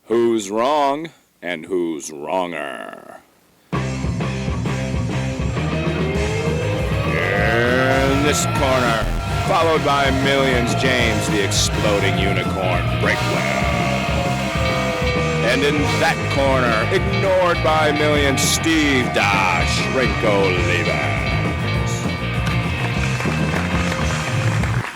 Who's wrong and who's wronger? In this corner, followed by millions, James the Exploding Unicorn Breakwell. And in that corner, ignored by millions, Steve Dash Rinko Levens.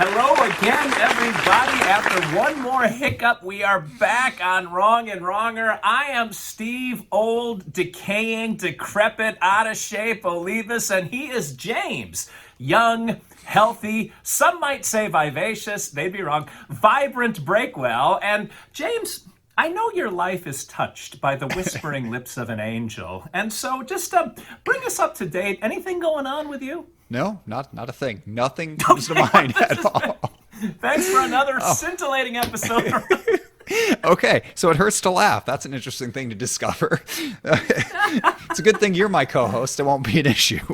Hello again, everybody. After one more hiccup, we are back on Wrong and Wronger. I am Steve, old, decaying, decrepit, out of shape, Olivas, and he is James, young, healthy, some might say vivacious, maybe wrong, vibrant Breakwell. And James, I know your life is touched by the whispering lips of an angel. And so just bring us up to date. Anything going on with you? No, not a thing. Nothing comes to mind at all. Thanks for another scintillating episode. Okay, so it hurts to laugh. That's an interesting thing to discover. It's a good thing you're my co-host. It won't be an issue.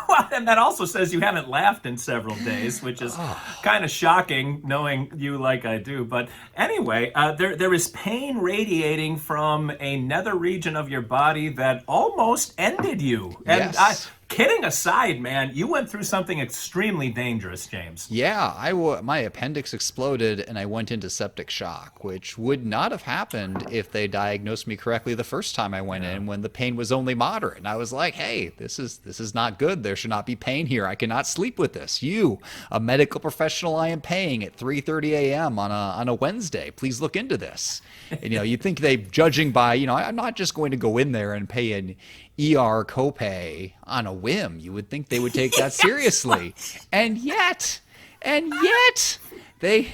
Well, and that also says you haven't laughed in several days, which is kind of shocking, knowing you like I do. But anyway, there is pain radiating from a nether region of your body that almost ended you. And Yes. Kidding aside, man, you went through something extremely dangerous, James. Yeah, my appendix exploded and I went into septic shock, which would not have happened if they diagnosed me correctly the first time I went in, when the pain was only moderate. And I was like, hey, this is not good. There should not be pain here. I cannot sleep with this. You, a medical professional I am paying at 3:30 a.m. on a Wednesday, please look into this. And, you'd think they, judging by, I'm not just going to go in there and pay an ER copay on a whim. You would think they would take that seriously. And yet, they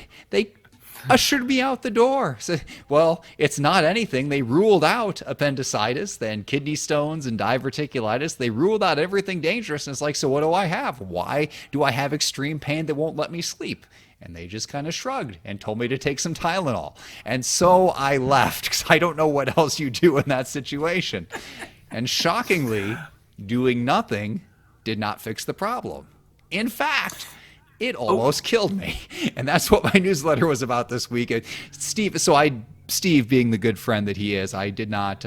ushered me out the door. So, well, it's not anything. They ruled out appendicitis, then kidney stones and diverticulitis. They ruled out everything dangerous. And it's like, so what do I have? Why do I have extreme pain that won't let me sleep? And they just kind of shrugged and told me to take some Tylenol. And so I left, because I don't know what else you do in that situation. And shockingly, doing nothing did not fix the problem. In fact, it almost killed me. And that's what my newsletter was about this week. Steve, being the good friend that he is, I did not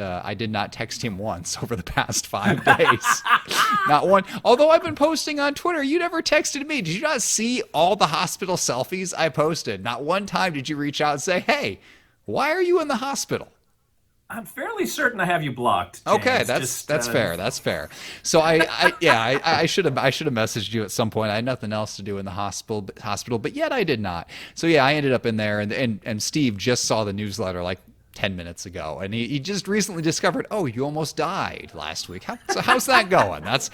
text him once over the past 5 days. Not one. Although I've been posting on Twitter, you never texted me. Did you not see all the hospital selfies I posted? Not one time did you reach out and say, hey, why are you in the hospital? I'm fairly certain I have you blocked, James. Okay, that's fair. That's fair. So I should have messaged you at some point. I had nothing else to do in the hospital, but yet I did not. So yeah, I ended up in there, and Steve just saw the newsletter like 10 minutes ago, and he just recently discovered, oh, you almost died last week. So how's that going? That's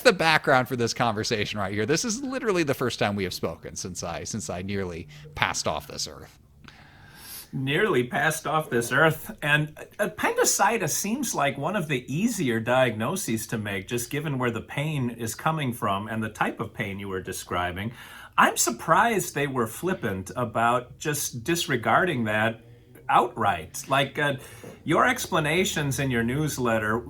the background for this conversation right here. This is literally the first time we have spoken since I nearly passed off this earth. Nearly passed off this earth. And appendicitis seems like one of the easier diagnoses to make, just given where the pain is coming from and the type of pain you were describing. I'm surprised they were flippant about just disregarding that outright. Like your explanations in your newsletter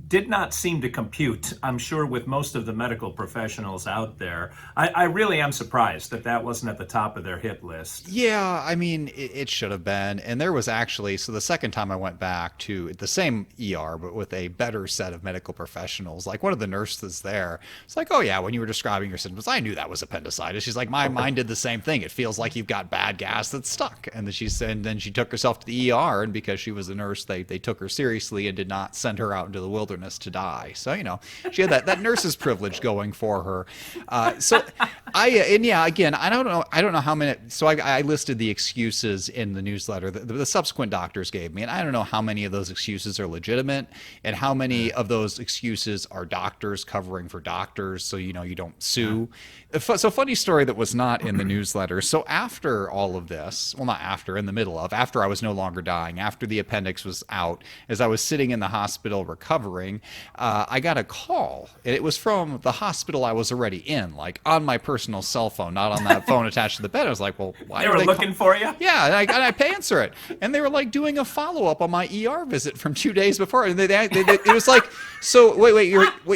did not seem to compute, I'm sure, with most of the medical professionals out there. I really am surprised that wasn't at the top of their hit list. Yeah, I mean, it should have been. And there was actually, so the second time I went back to the same ER, but with a better set of medical professionals, like one of the nurses there, it's like, oh yeah, when you were describing your symptoms, I knew that was appendicitis. She's like, mine did the same thing. It feels like you've got bad gas that's stuck. And then she said, and then she took herself to the ER, and because she was a nurse, they took her seriously and did not send her out into the wilderness to die. So, she had that nurse's privilege going for her. Again, I don't know how many, so I listed the excuses in the newsletter that the subsequent doctors gave me, and I don't know how many of those excuses are legitimate and how many of those excuses are doctors covering for doctors, so you don't sue. So funny story that was not in the newsletter. So after all of this, well, not after, in the middle of, after I was no longer dying, after the appendix was out, as I was sitting in the hospital recovering, I got a call, and it was from the hospital I was already in, like on my personal cell phone, not on that phone attached to the bed. I was like, well, why they are were they looking for you? Yeah, and I answer it, and they were like doing a follow-up on my ER visit from 2 days before, and it was like, so wait,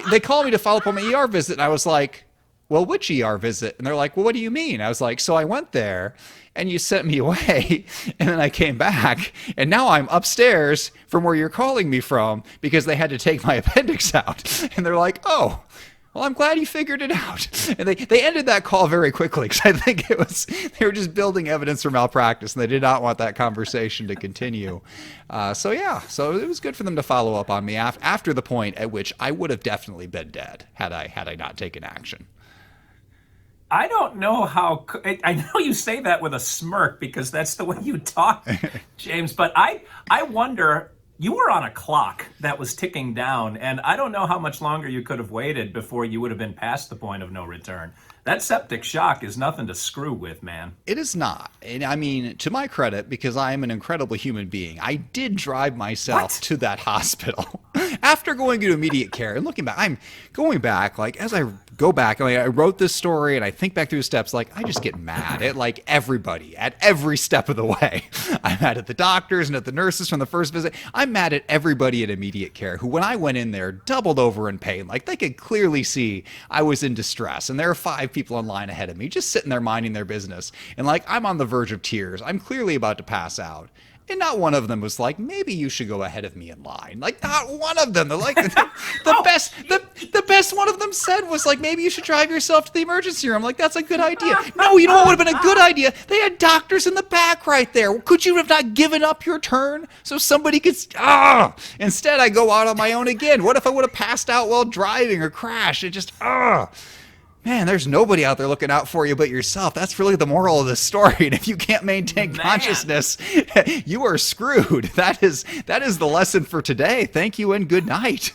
they called me to follow up on my ER visit, and I was like, well, which ER visit? And they're like, well, what do you mean? I was like, so I went there and you sent me away and then I came back and now I'm upstairs from where you're calling me from because they had to take my appendix out. And they're like, oh, well, I'm glad you figured it out. And they ended that call very quickly because I think they were just building evidence for malpractice and they did not want that conversation to continue. So it was good for them to follow up on me after the point at which I would have definitely been dead had I not taken action. I don't know how. I know you say that with a smirk because that's the way you talk, James. But I wonder. You were on a clock that was ticking down, and I don't know how much longer you could have waited before you would have been past the point of no return. That septic shock is nothing to screw with, man. It is not. And I mean, to my credit, because I am an incredible human being, I did drive myself to that hospital after going into immediate care. And looking back, I'm going back, like, as I go back, I wrote this story and I think back through the steps, like, I just get mad at, like, everybody at every step of the way. I'm mad at the doctors and at the nurses from the first visit. I'm mad at everybody in immediate care who, when I went in there, doubled over in pain. Like, they could clearly see I was in distress. And there are 5 people in line ahead of me, just sitting there minding their business. And, like, I'm on the verge of tears. I'm clearly about to pass out. And not one of them was like, maybe you should go ahead of me in line. Like, not one of them. They're like, the best one of them said was like, maybe you should drive yourself to the emergency room. Like, that's a good idea. No, you know what would have been a good idea? They had doctors in the back right there. Could you have not given up your turn so somebody could, Instead, I go out on my own again. What if I would have passed out while driving or crashed? It just, Man, there's nobody out there looking out for you but yourself. That's really the moral of this story. And if you can't maintain consciousness, you are screwed. That is the lesson for today. Thank you and good night.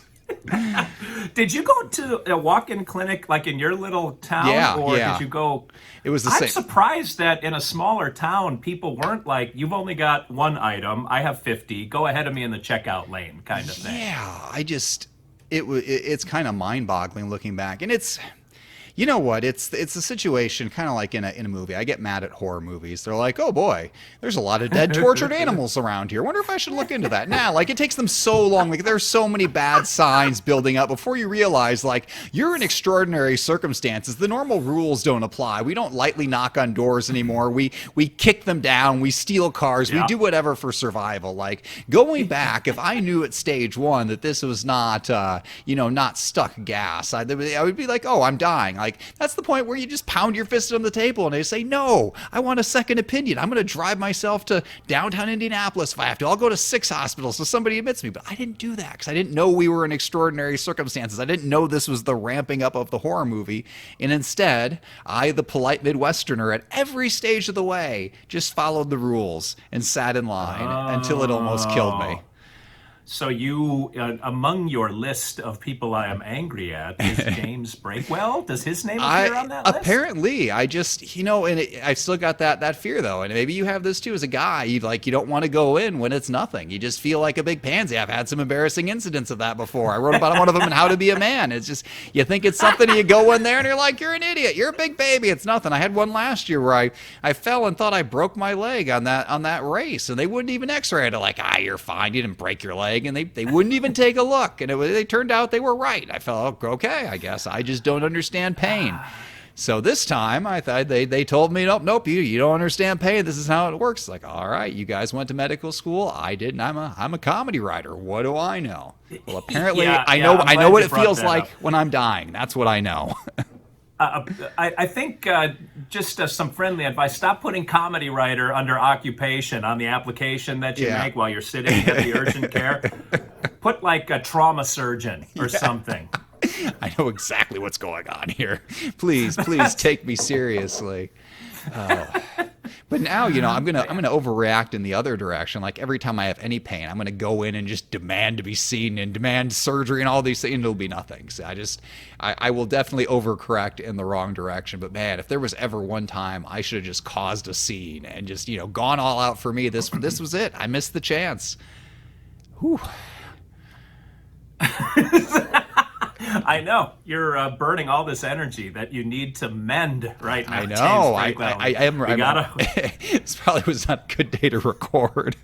Did you go to a walk-in clinic like in your little town? Did you go? It was the same. I'm surprised that in a smaller town, people weren't like, you've only got one item. I have 50. Go ahead of me in the checkout lane kind of thing. Yeah, it's kind of mind-boggling looking back. And it's... You know what? It's a situation kind of like in a movie. I get mad at horror movies. They're like, oh boy, there's a lot of dead, tortured animals around here. Wonder if I should look into that. Like it takes them so long. Like there's so many bad signs building up before you realize, like, you're in extraordinary circumstances. The normal rules don't apply. We don't lightly knock on doors anymore. We kick them down. We steal cars. We do whatever for survival. Like going back, if I knew at stage 1 that this was not, not stuck gas, I would be like, oh, I'm dying. Like, that's the point where you just pound your fist on the table and they say, no, I want a second opinion. I'm going to drive myself to downtown Indianapolis if I have to. I'll go to 6 hospitals so somebody admits me. But I didn't do that because I didn't know we were in extraordinary circumstances. I didn't know this was the ramping up of the horror movie. And instead, I, the polite Midwesterner, at every stage of the way, just followed the rules and sat in line until it almost killed me. So you, among your list of people I am angry at, is James Breakwell? Does his name appear on that list? Apparently. I just, I still got that fear though. And maybe you have this too as a guy. You don't want to go in when it's nothing. You just feel like a big pansy. I've had some embarrassing incidents of that before. I wrote about one of them in How to Be a Man. It's just, you think it's something and you go in there and you're like, you're an idiot. You're a big baby. It's nothing. I had one last year where I fell and thought I broke my leg on that race. And they wouldn't even x-ray it. They're like, you're fine. You didn't break your leg. And they wouldn't even take a look. And they turned out they were right. I felt, okay, I guess I just don't understand pain. So this time I thought they told me, nope, you don't understand pain. This is how it works. Like, all right, you guys went to medical school. I didn't. I'm a comedy writer. What do I know? Well, apparently I know what it feels like when I'm dying. That's what I know. I think just some friendly advice. Stop putting comedy writer under occupation on the application that you make while you're sitting at the urgent care. Put like a trauma surgeon or something. I know exactly what's going on here. Please take me seriously. But now, I'm gonna overreact in the other direction. Like every time I have any pain, I'm gonna go in and just demand to be seen and demand surgery and all these things. And it'll be nothing. So I will definitely overcorrect in the wrong direction. But man, if there was ever one time I should have just caused a scene and just gone all out for me, this was it. I missed the chance. Whew. I know you're burning all this energy that you need to mend right now. I know. I am. This probably was not a good day to record.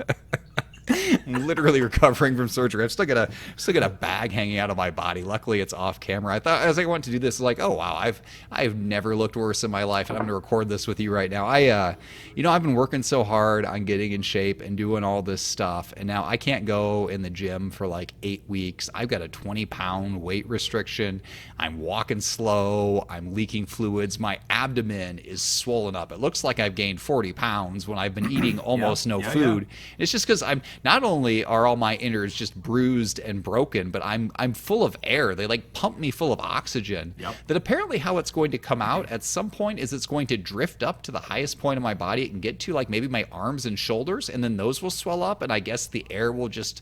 I'm literally recovering from surgery. I've still got a bag hanging out of my body. Luckily, it's off camera. I thought as I went to do this, like, oh wow, I've never looked worse in my life, and I'm gonna record this with you right now. I've been working so hard on getting in shape and doing all this stuff, and now I can't go in the gym for like 8 weeks. I've got a 20-pound weight restriction. I'm walking slow. I'm leaking fluids. My abdomen is swollen up. It looks like I've gained 40 pounds when I've been eating almost no food. It's just because I'm not only are all my innards just bruised and broken, but I'm full of air. They like pump me full of oxygen. That apparently how it's going to come out at some point is it's going to drift up to the highest point of my body it can get to, like maybe my arms and shoulders, and then those will swell up, and I guess the air will just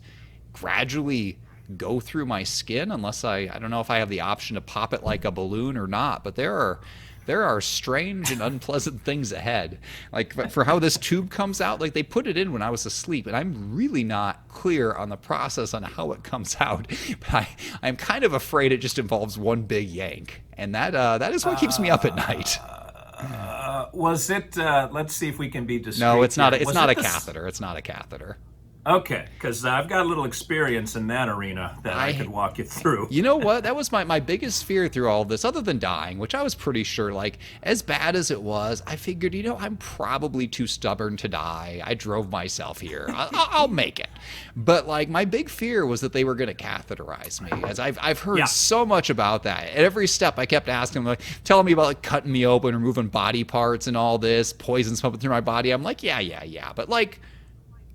gradually go through my skin, unless I don't know if I have the option to pop it like a balloon or not. But there are strange and unpleasant things ahead. Like for how this tube comes out, like they put it in when I was asleep, and I'm really not clear on the process on how it comes out. But I'm kind of afraid it just involves one big yank, and that is what keeps me up at night. Was it? Let's see if we can be discreet. No, it's not. It's not a this... catheter. It's not a catheter. Okay, because I've got a little experience in that arena that I could walk you through. You know what? That was my biggest fear through all of this, other than dying, which I was pretty sure, like, as bad as it was, I figured, I'm probably too stubborn to die. I drove myself here. I'll make it. But, like, my big fear was that they were going to catheterize me, as I've heard so much about that. At every step, I kept asking them, like, telling me about, like, cutting me open, removing body parts and all this, poisons pumping through my body. I'm like, yeah. But, like,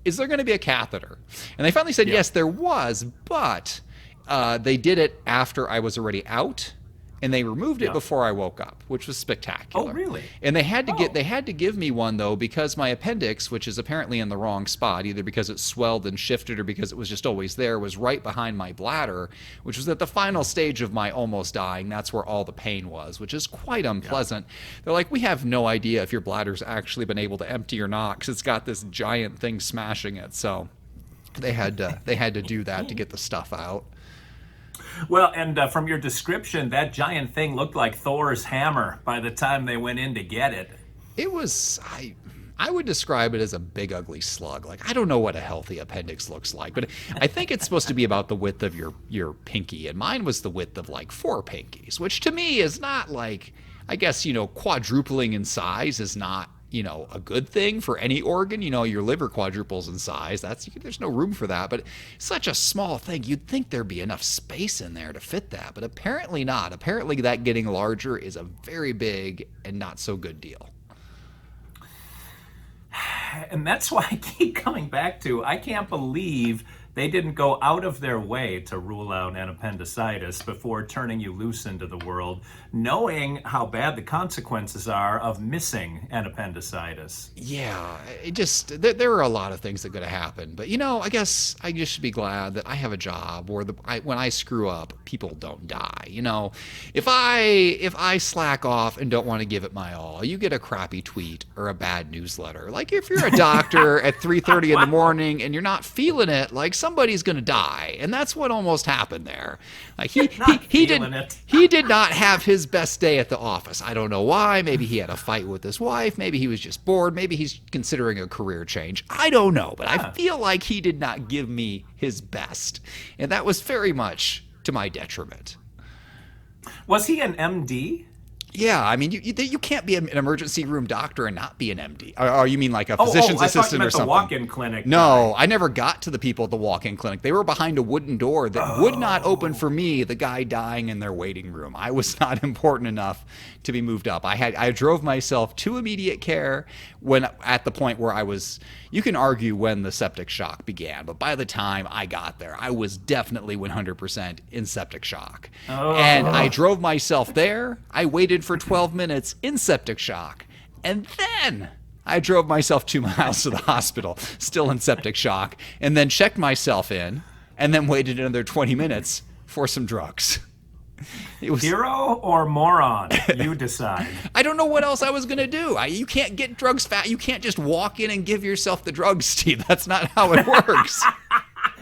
is there going to be a catheter? And they finally said, yes, there was, but they did it after I was already out, and they removed it before I woke up, which was spectacular. Oh, really? And they had to give me one, though, because my appendix, which is apparently in the wrong spot, either because it swelled and shifted or because it was just always there, was right behind my bladder, which was at the final stage of my almost dying. That's where all the pain was, which is quite unpleasant. They're like, we have no idea if your bladder's actually been able to empty or not, because it's got this giant thing smashing it. So they had to do that to get the stuff out. Well, and from your description, that giant thing looked like Thor's hammer by the time they went in to get it. It was, I would describe it as a big ugly slug. Like, I don't know what a healthy appendix looks like, but I think it's supposed to be about the width of your pinky, and mine was the width of like 4 pinkies, which to me is not like, I guess, quadrupling in size is not, a good thing for any organ. Your liver quadruples in size. There's no room for that. But such a small thing, you'd think there'd be enough space in there to fit that. But apparently not. Apparently that getting larger is a very big and not so good deal. And that's why I keep coming back to, I can't believe they didn't go out of their way to rule out an appendicitis before turning you loose into the world, knowing how bad the consequences are of missing an appendicitis. Yeah, there are a lot of things that could have happened. But, I guess I just should be glad that I have a job where when I screw up, people don't die. If I slack off and don't want to give it my all, you get a crappy tweet or a bad newsletter. Like if you're a doctor at 3:30 in the morning and you're not feeling it, like somebody's going to die. And that's what almost happened there. Like he did not have his best day at the office. I don't know why. Maybe he had a fight with his wife. Maybe he was just bored. Maybe he's considering a career change. I don't know. But I feel like he did not give me his best. And that was very much to my detriment. Was he an MD? Yeah, I mean, you can't be an emergency room doctor and not be an MD. Or you mean like a physician's assistant or something? The walk-in clinic. No, I never got to the people at the walk-in clinic. They were behind a wooden door that would not open for me, the guy dying in their waiting room. I was not important enough to be moved up. I drove myself to immediate care when at the point where I was. You can argue when the septic shock began, but by the time I got there, I was definitely 100% in septic shock. And I drove myself there. I waited for 12 minutes in septic shock. And then I drove myself 2 miles to the hospital, still in septic shock, and then checked myself in, and then waited another 20 minutes for some drugs. It was hero or moron, you decide. I don't know what else I was going to do. You can't get drugs fast. You can't just walk in and give yourself the drugs, Steve. That's not how it works.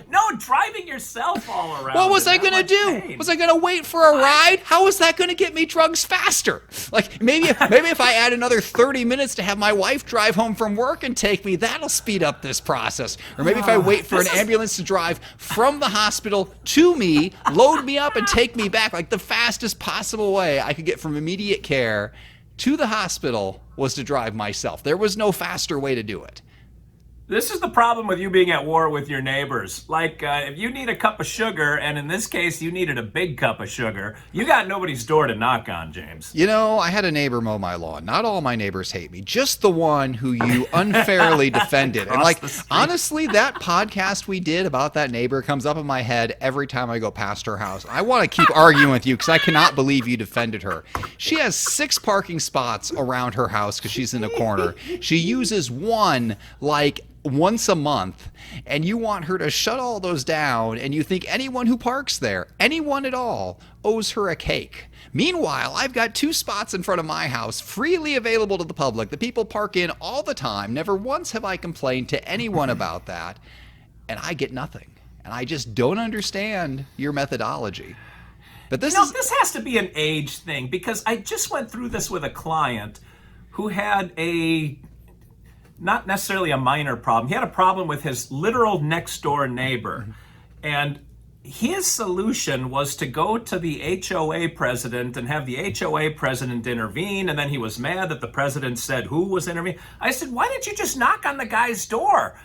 No, driving yourself all around. What was I in that going to much do? pain. Was I going to wait for a ride? How was that going to get me drugs faster? Like maybe if I add another 30 minutes to have my wife drive home from work and take me, that'll speed up this process. Or maybe if I wait for an ambulance to drive from the hospital to me, load me up and take me back, like the fastest possible way I could get from immediate care to the hospital was to drive myself. There was no faster way to do it. This is the problem with you being at war with your neighbors. Like, if you need a cup of sugar, and in this case, you needed a big cup of sugar, you got nobody's door to knock on, James. You know, I had a neighbor mow my lawn. Not all my neighbors hate me, just the one who you unfairly defended. And like, honestly, that podcast we did about that neighbor comes up in my head every time I go past her house. I want to keep arguing with you because I cannot believe you defended her. She has 6 parking spots around her house because she's in a corner. She uses one like once a month, and you want her to shut all those down, and you think anyone who parks there, anyone at all, owes her a cake. Meanwhile, I've got 2 spots in front of my house freely available to the public. The people park in all the time. Never once have I complained to anyone about that, and I get nothing. And I just don't understand your methodology. But this this has to be an age thing, because I just went through this with a client who had not necessarily a minor problem. He had a problem with his literal next door neighbor. And his solution was to go to the HOA president and have the HOA president intervene. And then he was mad that the president said who was intervening. I said, why didn't you just knock on the guy's door?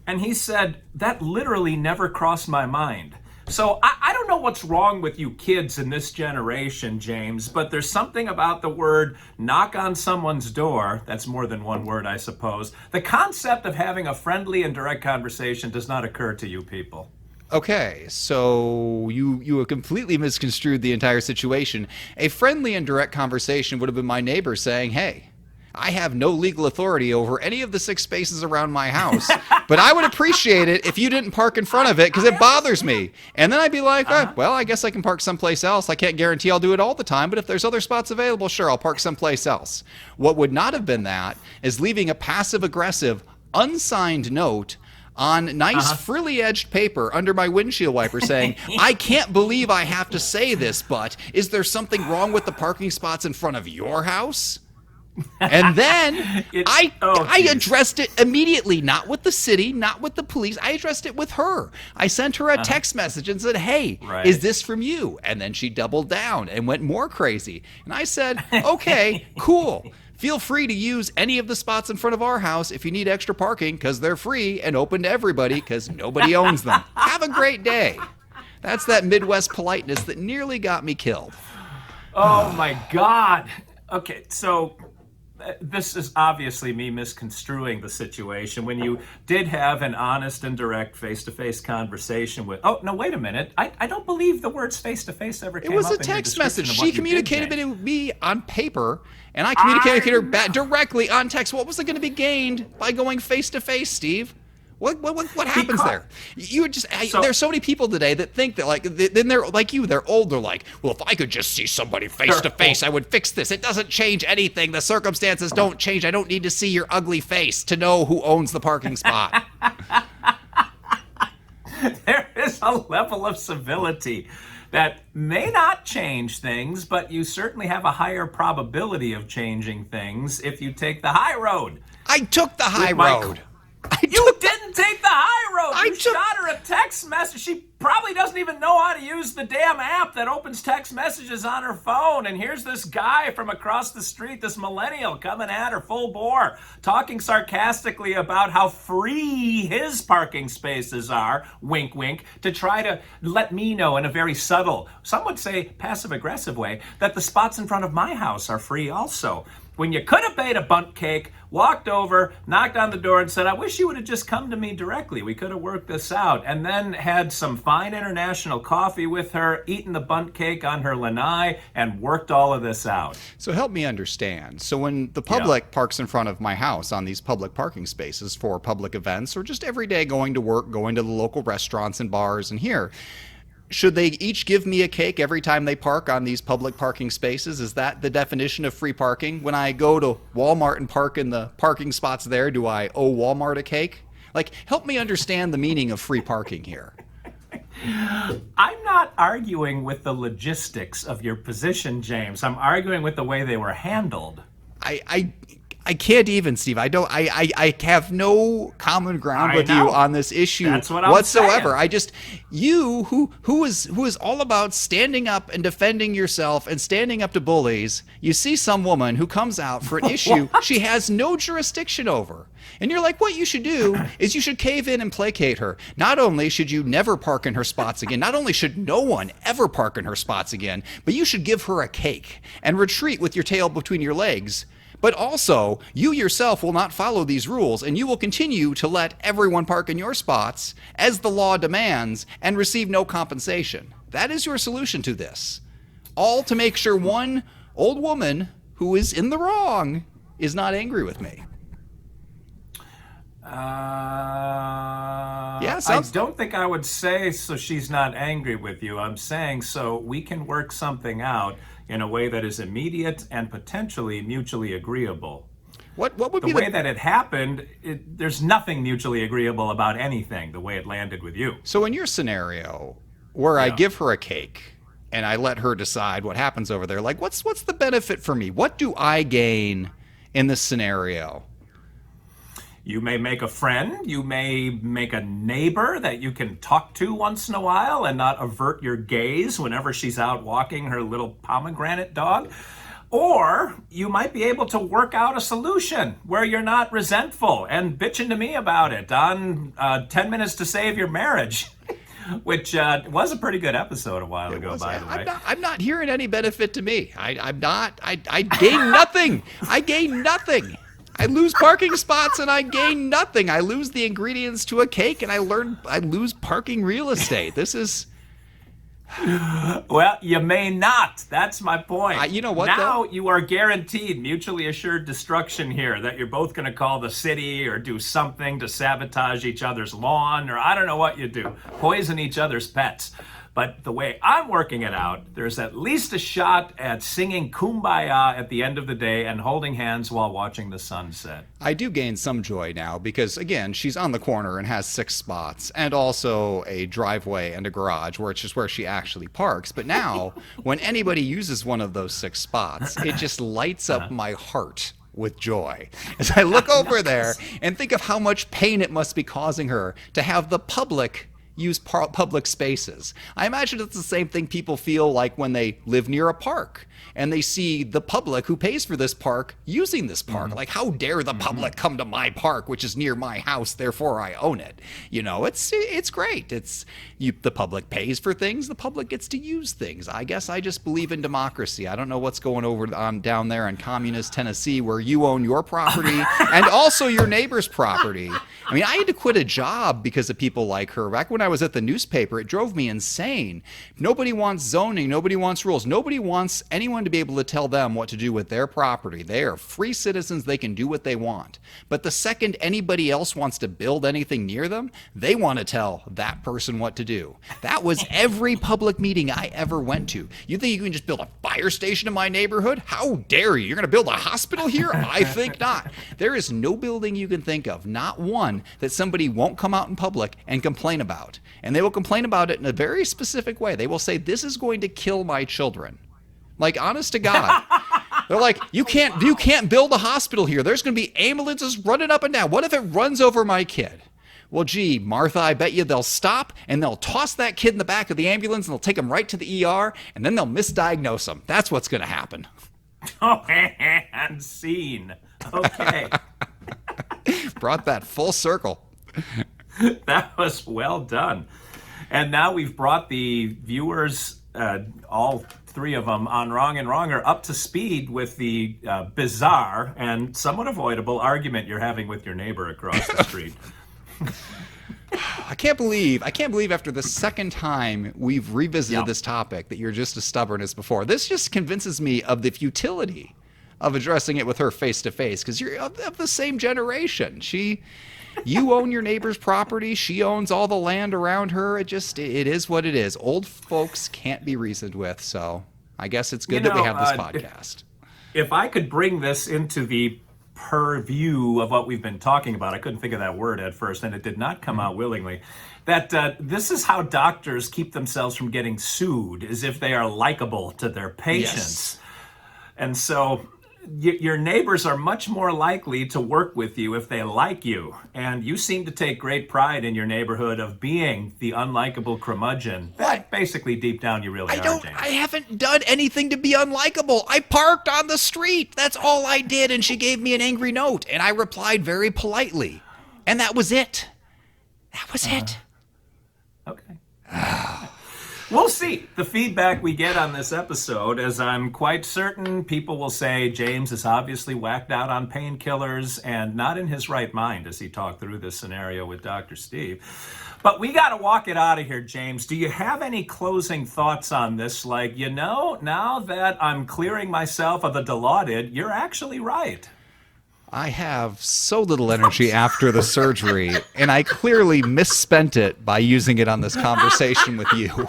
And he said, that literally never crossed my mind. So I don't know what's wrong with you kids in this generation, James, but there's something about the word knock on someone's door. That's more than one word, I suppose. The concept of having a friendly and direct conversation does not occur to you people. Okay, so you have completely misconstrued the entire situation. A friendly and direct conversation would have been my neighbor saying, hey, I have no legal authority over any of the 6 spaces around my house, but I would appreciate it if you didn't park in front of it because it bothers me. And then I'd be like, well, I guess I can park someplace else. I can't guarantee I'll do it all the time, but if there's other spots available, sure, I'll park someplace else. What would not have been that is leaving a passive-aggressive, unsigned note on nice frilly-edged paper under my windshield wiper saying, I can't believe I have to say this, but is there something wrong with the parking spots in front of your house? And then I addressed it immediately, not with the city, not with the police. I addressed it with her. I sent her a text message and said, hey, is this from you? And then she doubled down and went more crazy. And I said, okay, cool. Feel free to use any of the spots in front of our house if you need extra parking because they're free and open to everybody because nobody owns them. Have a great day. That's that Midwest politeness that nearly got me killed. Oh, my God. Okay, so this is obviously me misconstruing the situation. When you did have an honest and direct face-to-face conversation with... Oh, no, wait a minute. I don't believe the words face-to-face ever came up. It was a text message. She communicated it with me on paper, and I communicated her back directly on text. What was it going to be gained by going face-to-face, Steve? What happens there? You just there's so many people today that think that then they're like you, they're old. They're like, well, if I could just see somebody face to face, I would fix this. It doesn't change anything. The circumstances don't change. I don't need to see your ugly face to know who owns the parking spot. There is a level of civility that may not change things, but you certainly have a higher probability of changing things if you take the high road. I took the high road. You didn't take the high road. You shot her a text message. She probably doesn't even know how to use the damn app that opens text messages on her phone. And here's this guy from across the street, this millennial, coming at her full bore, talking sarcastically about how free his parking spaces are, wink, wink, to try to let me know in a very subtle, some would say passive-aggressive way, that the spots in front of my house are free also. When you could have made a bundt cake, walked over, knocked on the door and said, I wish you would have just come to me directly. We could have worked this out. And then had some fine international coffee with her, eaten the bundt cake on her lanai, and worked all of this out. So help me understand. So when the public parks in front of my house on these public parking spaces for public events or just every day going to work, going to the local restaurants and bars and here, should they each give me a cake every time they park on these public parking spaces? Is that the definition of free parking? When I go to Walmart and park in the parking spots there, do I owe Walmart a cake? Like, help me understand the meaning of free parking here. I'm not arguing with the logistics of your position, James. I'm arguing with the way they were handled. I can't even, Steve. I have no common ground I with know. you on this issue That's what I'm whatsoever. saying. I just, you who is all about standing up and defending yourself and standing up to bullies, you see some woman who comes out for an issue she has no jurisdiction over. And you're like, what you should do is you should cave in and placate her. Not only should you never park in her spots again, not only should no one ever park in her spots again, but you should give her a cake and retreat with your tail between your legs. But also, you yourself will not follow these rules, and you will continue to let everyone park in your spots as the law demands and receive no compensation. That is your solution to this. All to make sure one old woman who is in the wrong is not angry with me. I don't think I would say so she's not angry with you. I'm saying so we can work something out in a way that is immediate and potentially mutually agreeable. What would The be way that it happened, there's nothing mutually agreeable about anything, the way it landed with you. So in your scenario, where I Yeah. give her a cake and I let her decide what happens over there, like what's the benefit for me? What do I gain in this scenario? You may make a friend, you may make a neighbor that you can talk to once in a while and not avert your gaze whenever she's out walking her little pomegranate dog. Or you might be able to work out a solution where you're not resentful and bitching to me about it on 10 Minutes to Save Your Marriage, which was a pretty good episode a while ago, by the way. I'm not hearing any benefit to me. I'm not. I gain nothing. I gain nothing. I lose parking spots and I gain nothing. I lose the ingredients to a cake and I lose parking real estate. This is. Well, you may not. That's my point. You know what, Now though? you are guaranteed mutually assured destruction here, that you're both going to call the city or do something to sabotage each other's lawn, or I don't know what you do, poison each other's pets. But the way I'm working it out, there's at least a shot at singing Kumbaya at the end of the day and holding hands while watching the sunset. I do gain some joy now because, again, she's on the corner and has 6 spots and also a driveway and a garage, which is where she actually parks. But now, when anybody uses one of those 6 spots, it just lights up my heart with joy as I look over there and think of how much pain it must be causing her to have the public use public spaces. I imagine it's the same thing people feel like when they live near a park and they see the public who pays for this park using this park. Like, how dare the public come to my park, which is near my house, therefore I own it. You know, it's great. The public pays for things, the public gets to use things. I guess I just believe in democracy. I don't know what's going on down there in communist Tennessee where you own your property and also your neighbor's property. I mean, I had to quit a job because of people like her. Back when I was at the newspaper, it drove me insane. Nobody wants zoning. Nobody wants rules. Nobody wants anyone to be able to tell them what to do with their property. They are free citizens. They can do what they want. But the second anybody else wants to build anything near them, they want to tell that person what to do. That was every public meeting I ever went to. You think you can just build a fire station in my neighborhood? How dare you? You're going to build a hospital here? I think not. There is no building you can think of, not one, that somebody won't come out in public and complain about. And they will complain about it in a very specific way. They will say, this is going to kill my children. Like, honest to God. They're like, you can't build a hospital here. There's going to be ambulances running up and down. What if it runs over my kid? Well, gee, Martha, I bet you they'll stop and they'll toss that kid in the back of the ambulance and they'll take him right to the ER and then they'll misdiagnose him. That's what's going to happen. Oh, and scene. Okay. Brought that full circle. That was well done. And now we've brought the viewers, all 3 of them, on Wrong and Wronger up to speed with the bizarre and somewhat avoidable argument you're having with your neighbor across the street. I can't believe after the second time we've revisited Yep. this topic that you're just as stubborn as before. This just convinces me of the futility of addressing it with her face to face because you're of the same generation. You own your neighbor's property. She owns all the land around her. It is what it is. Old folks can't be reasoned with. So I guess it's good that we have this podcast. If I could bring this into the purview of what we've been talking about. I couldn't think of that word at first, and it did not come out willingly. That this is how doctors keep themselves from getting sued, as if they are likable to their patients. Yes. And so your neighbors are much more likely to work with you if they like you. And you seem to take great pride in your neighborhood of being the unlikable curmudgeon. That basically deep down you really are, James. I haven't done anything to be unlikable. I parked on the street. That's all I did. And she gave me an angry note. And I replied very politely. And that was it. That was it. Okay. We'll see the feedback we get on this episode, as I'm quite certain people will say James is obviously whacked out on painkillers and not in his right mind as he talked through this scenario with Dr. Steve. But we got to walk it out of here, James. Do you have any closing thoughts on this? Like, now that I'm clearing myself of the Dilaudid, you're actually right. I have so little energy after the surgery, and I clearly misspent it by using it on this conversation with you.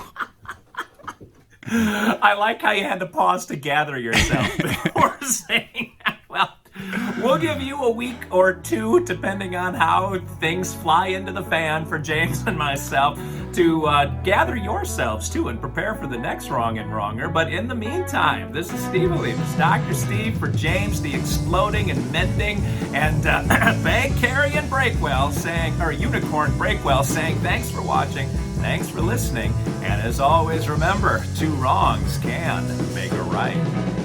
I like how you had to pause to gather yourself before saying that. Well, we'll give you a week or two, depending on how things fly into the fan for James and myself, to gather yourselves, too, and prepare for the next Wrong and Wronger. But in the meantime, this is Steve Williams, Dr. Steve for James, the Exploding and Mending, and Bank Carrion Breakwell saying, or Unicorn Breakwell saying, thanks for watching, thanks for listening, and as always, remember, 2 wrongs can make a right.